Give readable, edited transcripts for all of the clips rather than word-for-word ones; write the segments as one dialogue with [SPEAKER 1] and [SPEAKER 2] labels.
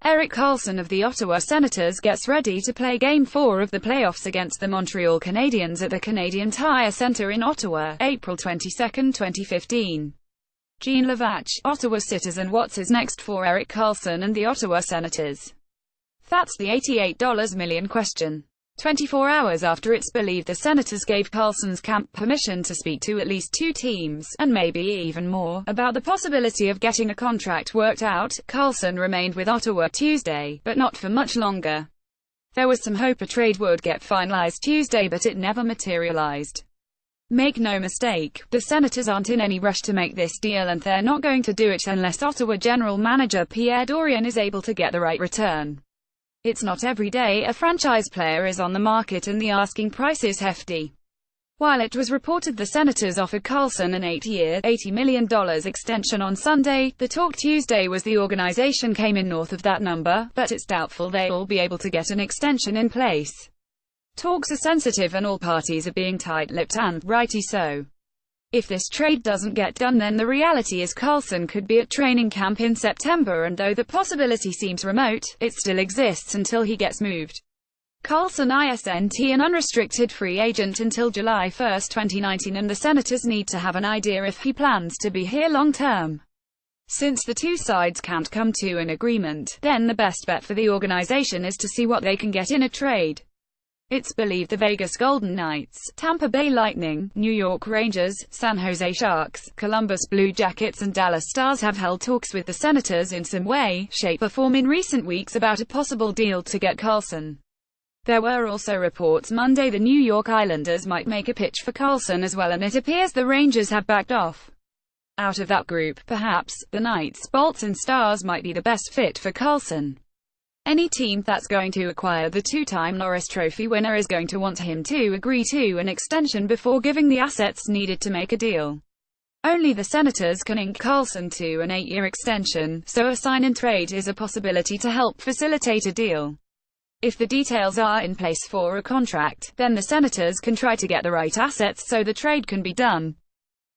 [SPEAKER 1] Erik Karlsson of the Ottawa Senators gets ready to play Game 4 of the playoffs against the Montreal Canadiens at the Canadian Tire Centre in Ottawa, April 22, 2015. Jean Lavache, Ottawa citizen. What's his next for Erik Karlsson and the Ottawa Senators? That's the $88 million question. 24 hours after it's believed the Senators gave Karlsson's camp permission to speak to at least 2 teams, and maybe even more, about the possibility of getting a contract worked out, Karlsson remained with Ottawa Tuesday, but not for much longer. There was some hope a trade would get finalized Tuesday, but it never materialized. Make no mistake, the Senators aren't in any rush to make this deal, and they're not going to do it unless Ottawa general manager Pierre Dorion is able to get the right return. It's not every day a franchise player is on the market and the asking price is hefty. While it was reported the Senators offered Karlsson an 8-year, $80 million extension on Sunday, the talk Tuesday was the organization came in north of that number, but it's doubtful they'll be able to get an extension in place. Talks are sensitive and all parties are being tight-lipped, and rightly so. If this trade doesn't get done, then the reality is Karlsson could be at training camp in September, and though the possibility seems remote, it still exists until he gets moved. Karlsson isn't an unrestricted free agent until July 1, 2019, and the Senators need to have an idea if he plans to be here long-term. Since the two sides can't come to an agreement, then the best bet for the organization is to see what they can get in a trade. It's believed the Vegas Golden Knights, Tampa Bay Lightning, New York Rangers, San Jose Sharks, Columbus Blue Jackets and Dallas Stars have held talks with the Senators in some way, shape or form in recent weeks about a possible deal to get Karlsson. There were also reports Monday the New York Islanders might make a pitch for Karlsson as well, and it appears the Rangers have backed off. Out of that group, perhaps, the Knights, Bolts and Stars might be the best fit for Karlsson. Any team that's going to acquire the 2-time Norris Trophy winner is going to want him to agree to an extension before giving the assets needed to make a deal. Only the Senators can ink Karlsson to an 8-year extension, so a sign-and-trade is a possibility to help facilitate a deal. If the details are in place for a contract, then the Senators can try to get the right assets so the trade can be done.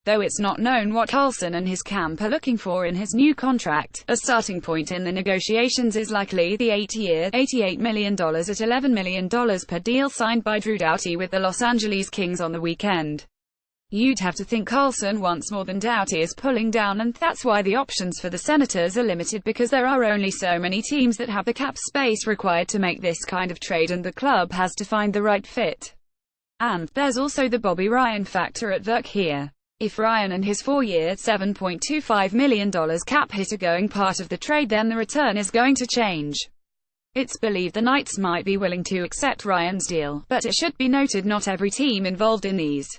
[SPEAKER 1] Though it's not known what Karlsson and his camp are looking for in his new contract, a starting point in the negotiations is likely the 8-year, $88 million at $11 million per deal signed by Drew Doughty with the Los Angeles Kings on the weekend. You'd have to think Karlsson wants more than Doughty is pulling down, and that's why the options for the Senators are limited, because there are only so many teams that have the cap space required to make this kind of trade, and the club has to find the right fit. And there's also the Bobby Ryan factor at work here. If Ryan and his 4-year, $7.25 million cap hit are going part of the trade, then the return is going to change. It's believed the Knights might be willing to accept Ryan's deal, but it should be noted not every team involved in these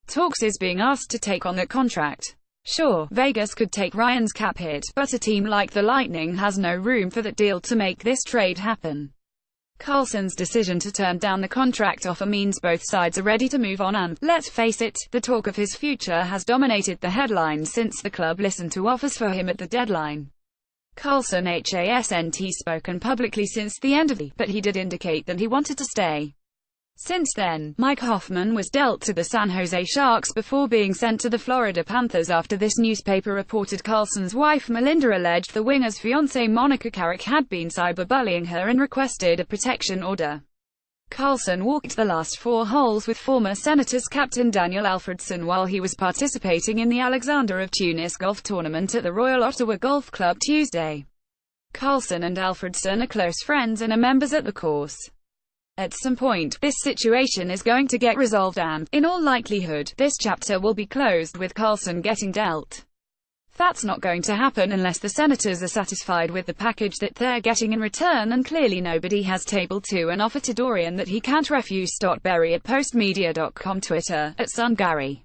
[SPEAKER 1] talks is being asked to take on the contract. Sure, Vegas could take Ryan's cap hit, but a team like the Lightning has no room for that deal to make this trade happen. Karlsson's decision to turn down the contract offer means both sides are ready to move on, and, let's face it, the talk of his future has dominated the headlines since the club listened to offers for him at the deadline. Karlsson hasn't spoken publicly since the end of the, but he did indicate that he wanted to stay. Since then, Mike Hoffman was dealt to the San Jose Sharks before being sent to the Florida Panthers after this newspaper reported Karlsson's wife Melinda alleged the winger's fiancée Monica Carrick had been cyberbullying her and requested a protection order. Karlsson walked the last 4 holes with former Senators captain Daniel Alfredsson while he was participating in the Alexander of Tunis golf tournament at the Royal Ottawa Golf Club Tuesday. Karlsson and Alfredsson are close friends and are members at the course. At some point, this situation is going to get resolved and, in all likelihood, this chapter will be closed with Karlsson getting dealt. That's not going to happen unless the Senators are satisfied with the package that they're getting in return, and clearly nobody has tabled to an offer to Dorion that he can't refuse. Berry at postmedia.com, Twitter, @SunGary.